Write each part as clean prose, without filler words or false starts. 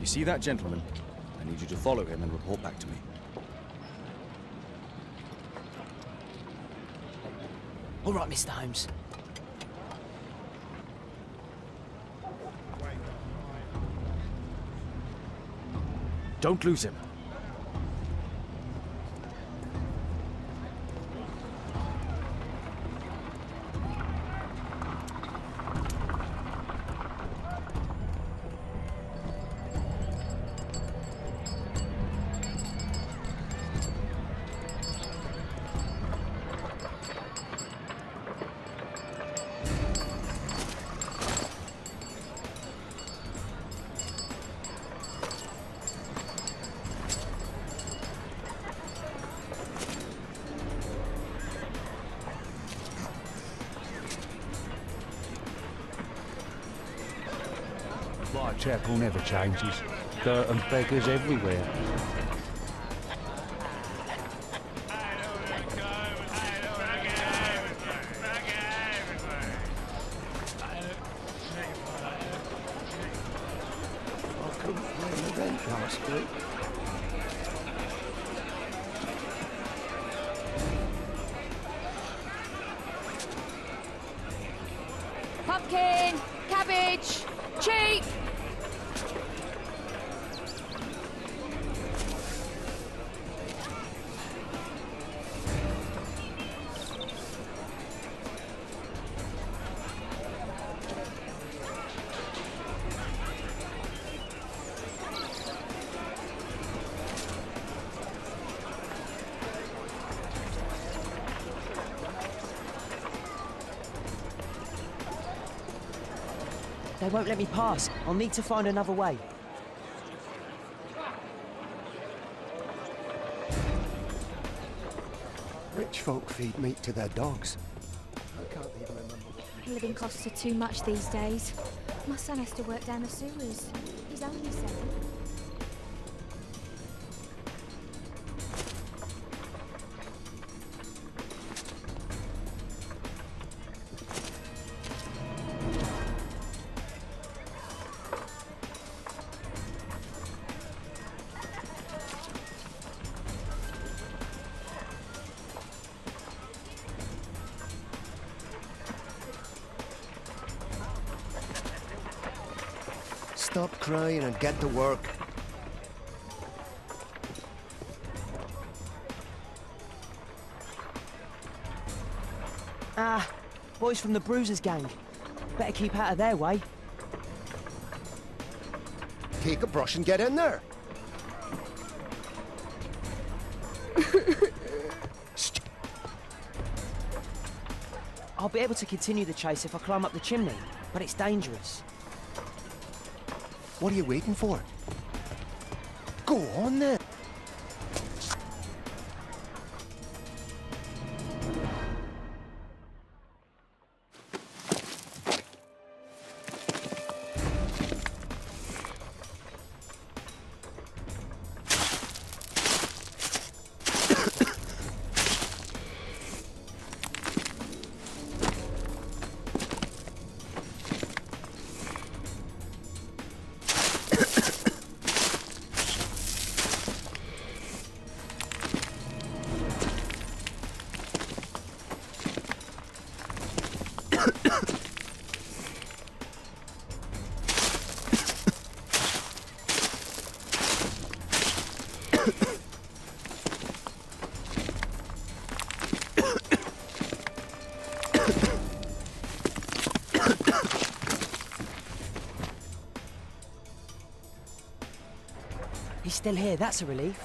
you see that gentleman, I need you to follow him and report back to me. All right, Mr. Holmes. Don't lose him. Whitechapel never changes. Dirt and beggars everywhere. I couldn't find the rent last week. Pumpkin! Cabbage! Cheap! They won't let me pass. I'll need to find another way. Rich folk feed meat to their dogs. I can't even remember. Living costs are too much these days. My son has to work down the sewers. He's only 7. Stop crying and get to work. Ah, boys from the Bruisers gang. Better keep out of their way. Take a brush and get in there. I'll be able to continue the chase if I climb up the chimney, but it's dangerous. What are you waiting for? Go on then. He's still here, that's a relief.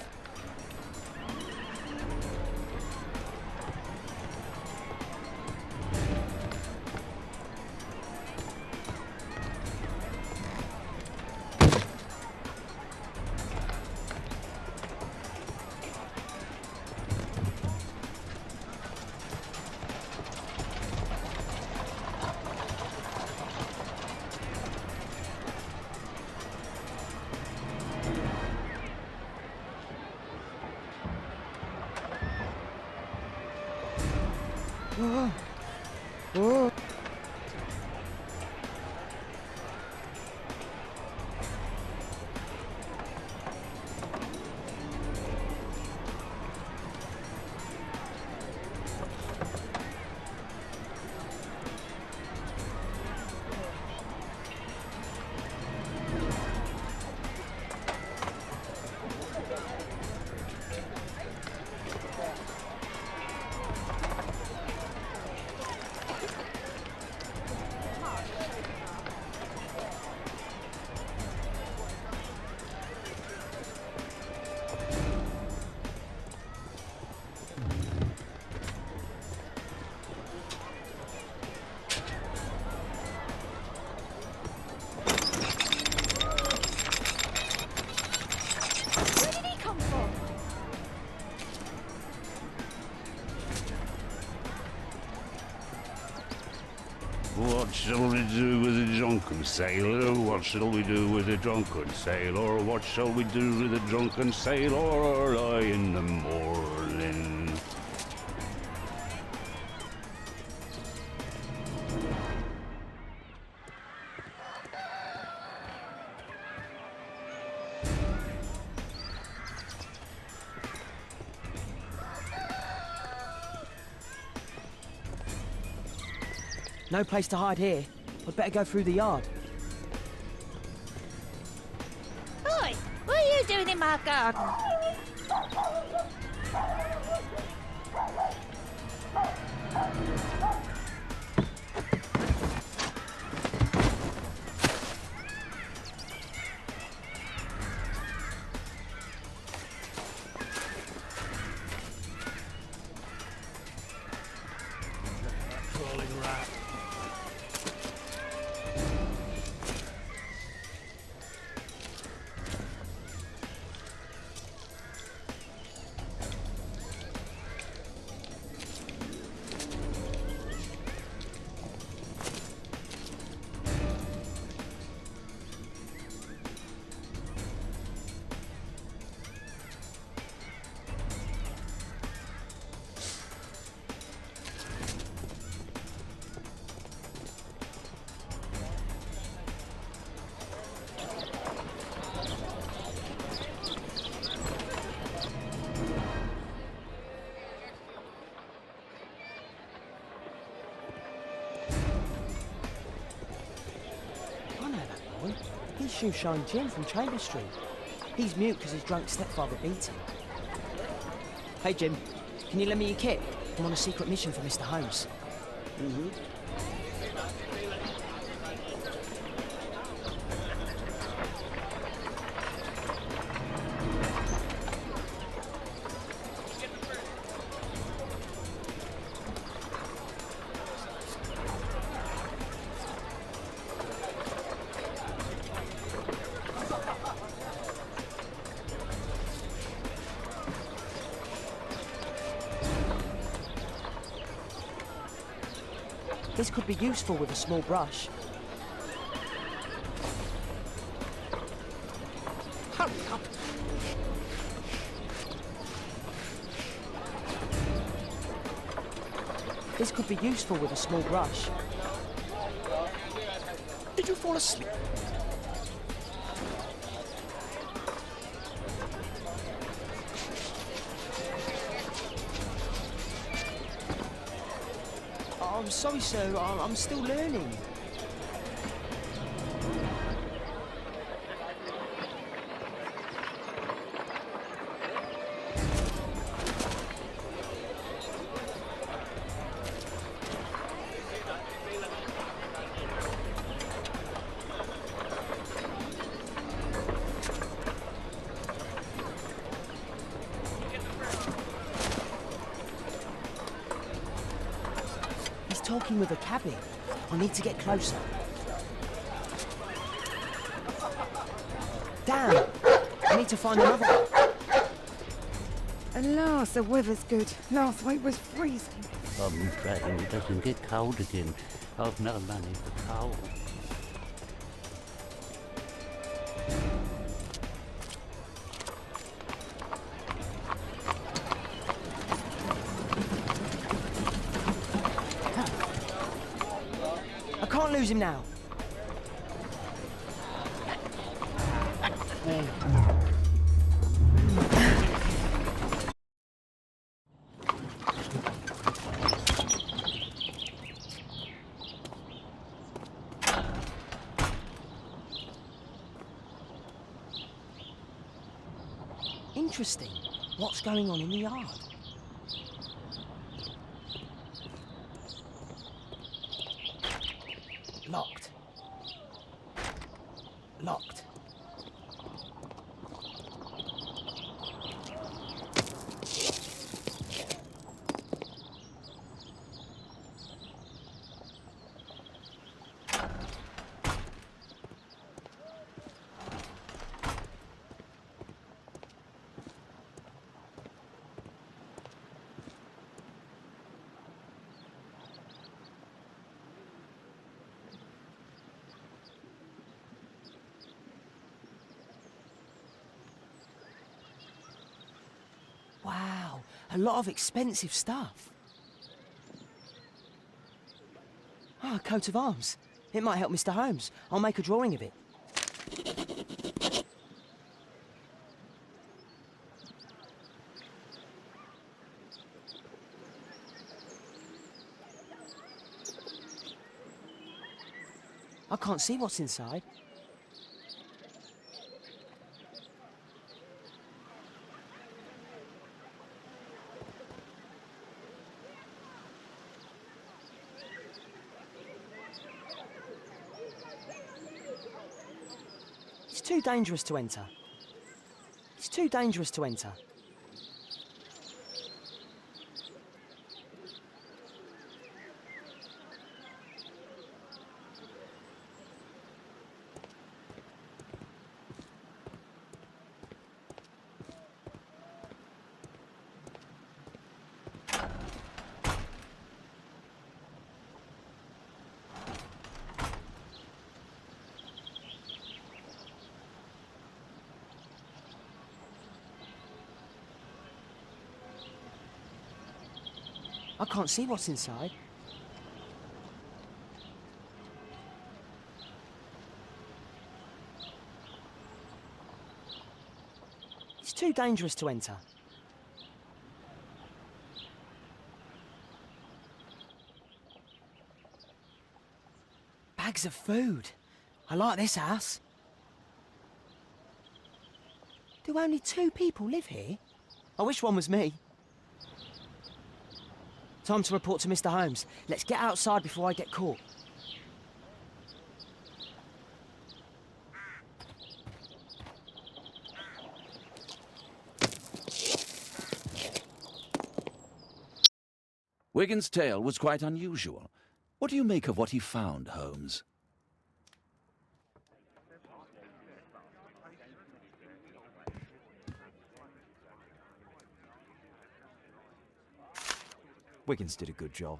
What shall we do with a drunken sailor? What shall we do with a drunken sailor? What shall we do with a drunken sailor early in the morning? No place to hide here. I'd better go through the yard. Oi! What are you doing in my garden? He's Shoeshine Jim from Chambers Street. He's mute because his drunk stepfather beat him. Hey Jim, can you lend me your kit? I'm on a secret mission for Mr. Holmes. This could be useful with a small brush. Hurry up! This could be useful with a small brush. Did you fall asleep? I'm sorry, sir. I'm still learning. Talking with a cabby. I need to get closer. Damn! I need to find another one. Alas, the weather's good. Last week was freezing. I'm praying it doesn't get cold again. I've no money for coal. Lose him now. Interesting. What's going on in the yard? Locked. Locked. A lot of expensive stuff. Ah, a coat of arms. It might help Mr. Holmes. I'll make a drawing of it. I can't see what's inside. It's too dangerous to enter. It's too dangerous to enter. I can't see what's inside. It's too dangerous to enter. Bags of food. I like this house. Do only 2 people live here? I wish one was me. Time to report to Mr. Holmes. Let's get outside before I get caught. Wiggins' tale was quite unusual. What do you make of what he found, Holmes? Wiggins did a good job.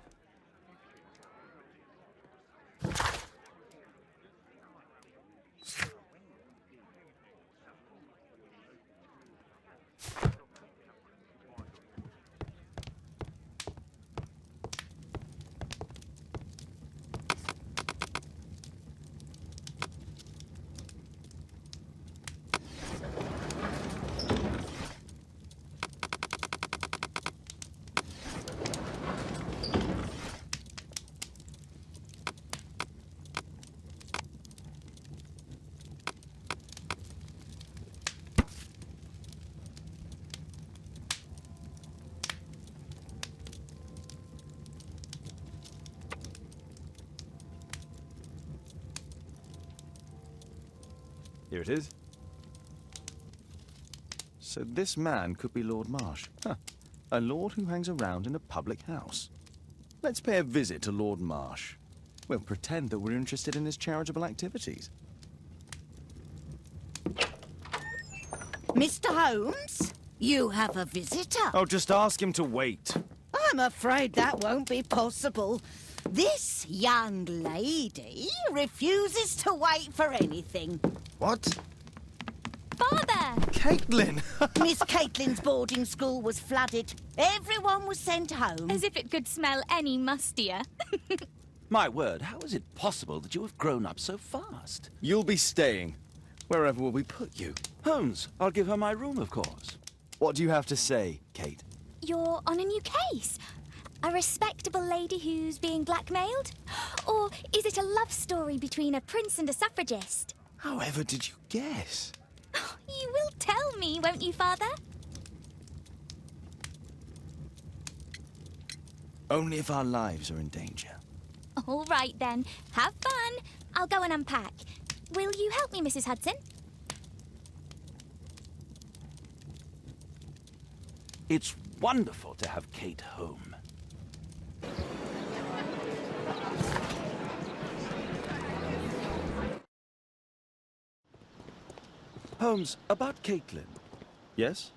Here it is. So this man could be Lord Marsh. Huh. A lord who hangs around in a public house. Let's pay a visit to Lord Marsh. We'll pretend that we're interested in his charitable activities. Mr. Holmes, you have a visitor. Oh, just ask him to wait. I'm afraid that won't be possible. This young lady refuses to wait for anything. What? Father! Caitlin! Miss Caitlin's boarding school was flooded. Everyone was sent home. As if it could smell any mustier. My word, how is it possible that you have grown up so fast? You'll be staying. Wherever will we put you? Holmes, I'll give her my room, of course. What do you have to say, Kate? You're on a new case. A respectable lady who's being blackmailed? Or is it a love story between a prince and a suffragist? However did you guess? You will tell me, won't you, Father? Only if our lives are in danger. All right, then. Have fun. I'll go and unpack. Will you help me, Mrs. Hudson? It's wonderful to have Kate home. Holmes, about Caitlin. Yes?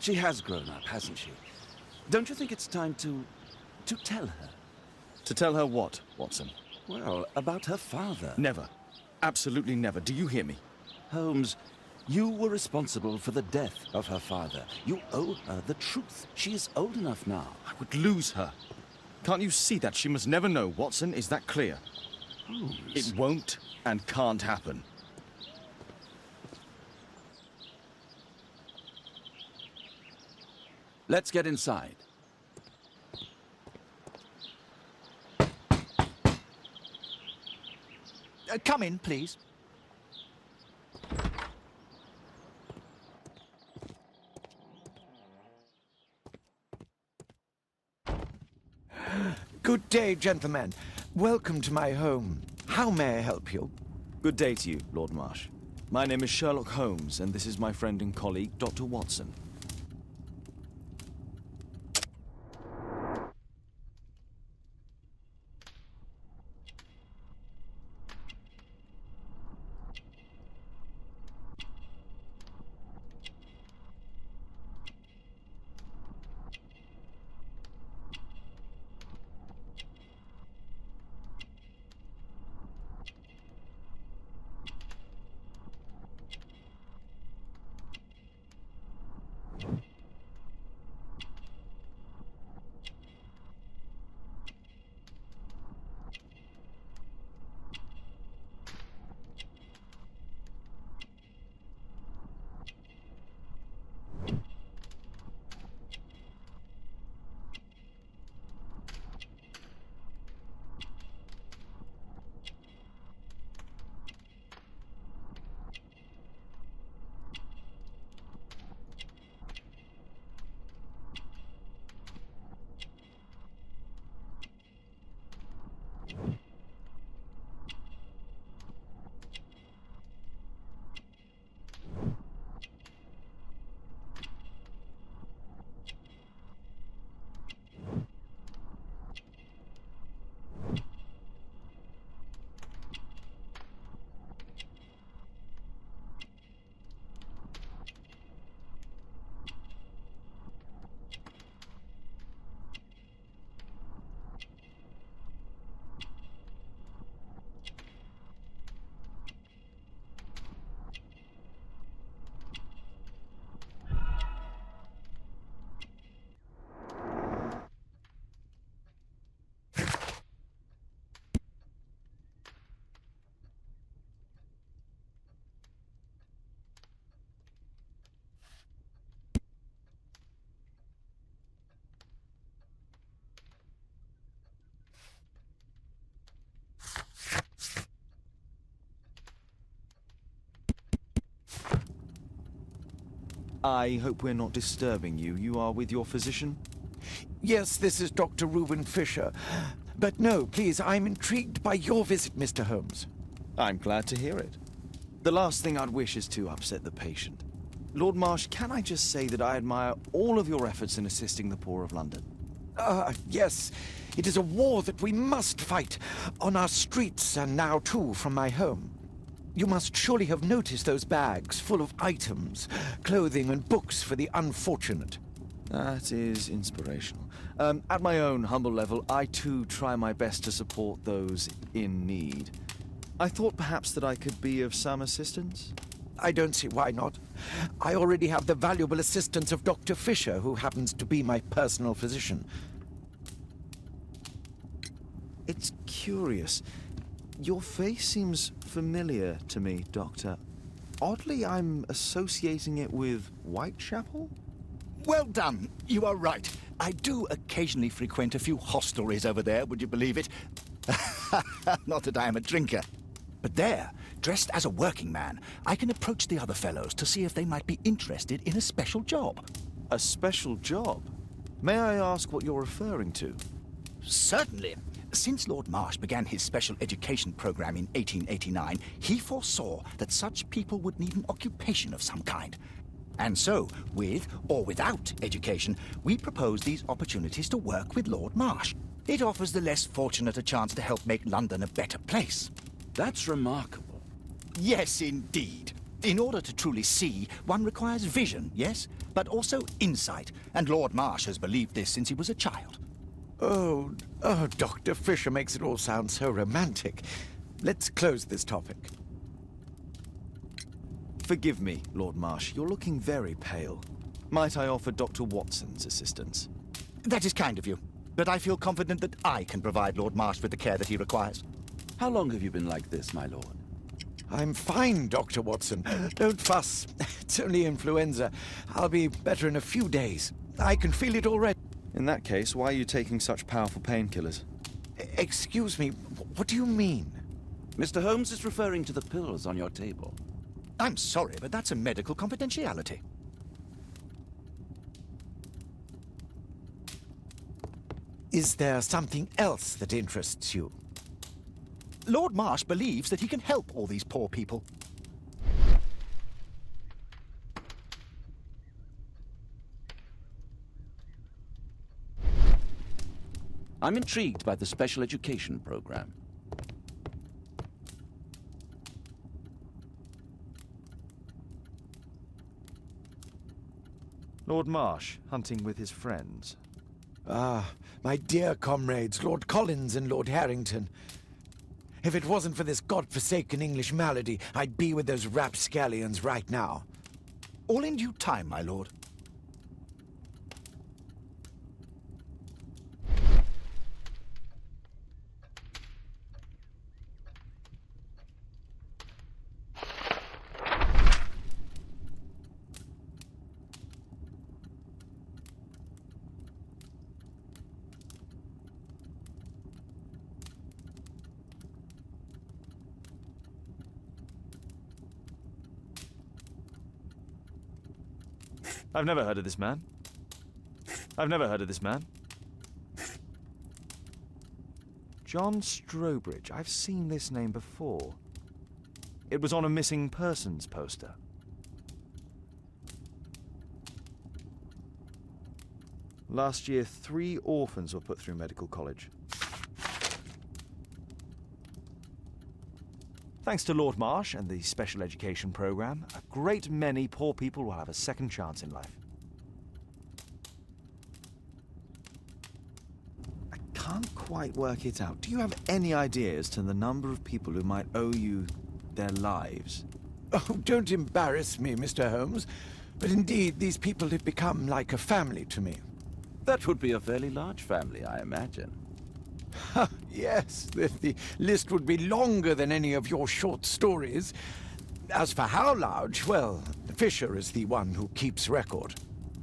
She has grown up, hasn't she? Don't you think it's time to tell her? To tell her what, Watson? Well, about her father. Never. Absolutely never. Do you hear me? Holmes, You were responsible for the death of her father. You owe her the truth. She is old enough now. I would lose her. Can't you see that? She must never know, Watson. Is that clear? Holmes. It won't and can't happen. Let's get inside. Come in, please. Good day, gentlemen. Welcome to my home. How may I help you? Good day to you, Lord Marsh. My name is Sherlock Holmes, and this is my friend and colleague, Dr. Watson. I hope we're not disturbing you. You are with your physician? Yes, this is Dr. Reuben Fisher. But no, please, I'm intrigued by your visit, Mr. Holmes. I'm glad to hear it. The last thing I'd wish is to upset the patient. Lord Marsh, can I just say that I admire all of your efforts in assisting the poor of London? Yes. It is a war that we must fight, on our streets and now, too, from my home. You must surely have noticed those bags full of items, clothing and books for the unfortunate. That is inspirational. At my own humble level, I too try my best to support those in need. I thought perhaps that I could be of some assistance. I don't see why not. I already have the valuable assistance of Dr. Fisher, who happens to be my personal physician. It's curious. Your face seems familiar to me, Doctor. Oddly, I'm associating it with Whitechapel? Well done. You are right. I do occasionally frequent a few hostelries over there, would you believe it? Not that I am a drinker. But there, dressed as a working man, I can approach the other fellows to see if they might be interested in a special job. A special job? May I ask what you're referring to? Certainly. Since Lord Marsh began his special education program in 1889, he foresaw that such people would need an occupation of some kind. And so, with or without education, we propose these opportunities to work with Lord Marsh. It offers the less fortunate a chance to help make London a better place. That's remarkable. Yes, indeed. In order to truly see, one requires vision, yes, but also insight. And Lord Marsh has believed this since he was a child. Oh, Dr. Fisher makes it all sound so romantic. Let's close this topic. Forgive me, Lord Marsh. You're looking very pale. Might I offer Dr. Watson's assistance? That is kind of you, but I feel confident that I can provide Lord Marsh with the care that he requires. How long have you been like this, my lord? I'm fine, Dr. Watson. Don't fuss. It's only influenza. I'll be better in a few days. I can feel it already. In that case, why are you taking such powerful painkillers? Excuse me, what do you mean? Mr. Holmes is referring to the pills on your table. I'm sorry, but that's a medical confidentiality. Is there something else that interests you? Lord Marsh believes that he can help all these poor people. I'm intrigued by the special education program. Lord Marsh, hunting with his friends. Ah, my dear comrades, Lord Collins and Lord Harrington. If it wasn't for this godforsaken English malady, I'd be with those rapscallions right now. All in due time, my lord. I've never heard of this man. I've never heard of this man. John Strobridge. I've seen this name before. It was on a missing persons poster. Last year, 3 orphans were put through medical college. Thanks to Lord Marsh and the special education program, a great many poor people will have a second chance in life. I can't quite work it out. Do you have any idea as to the number of people who might owe you their lives? Oh, don't embarrass me, Mr. Holmes. But indeed, these people have become like a family to me. That would be a fairly large family, I imagine. Yes, the list would be longer than any of your short stories. As for how large, well, Fisher is the one who keeps record.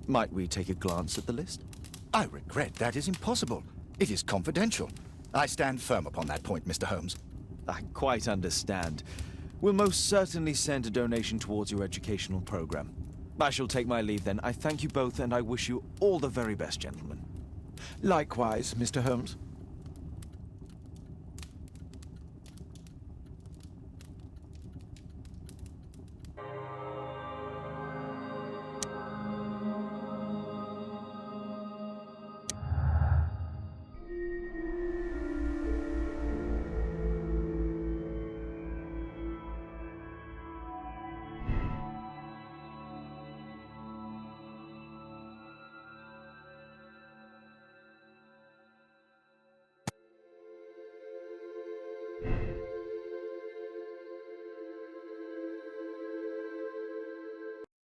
Might we take a glance at the list? I regret that is impossible. It is confidential. I stand firm upon that point, Mr. Holmes. I quite understand. We'll most certainly send a donation towards your educational program. I shall take my leave then. I thank you both and I wish you all the very best, gentlemen. Likewise, Mr. Holmes.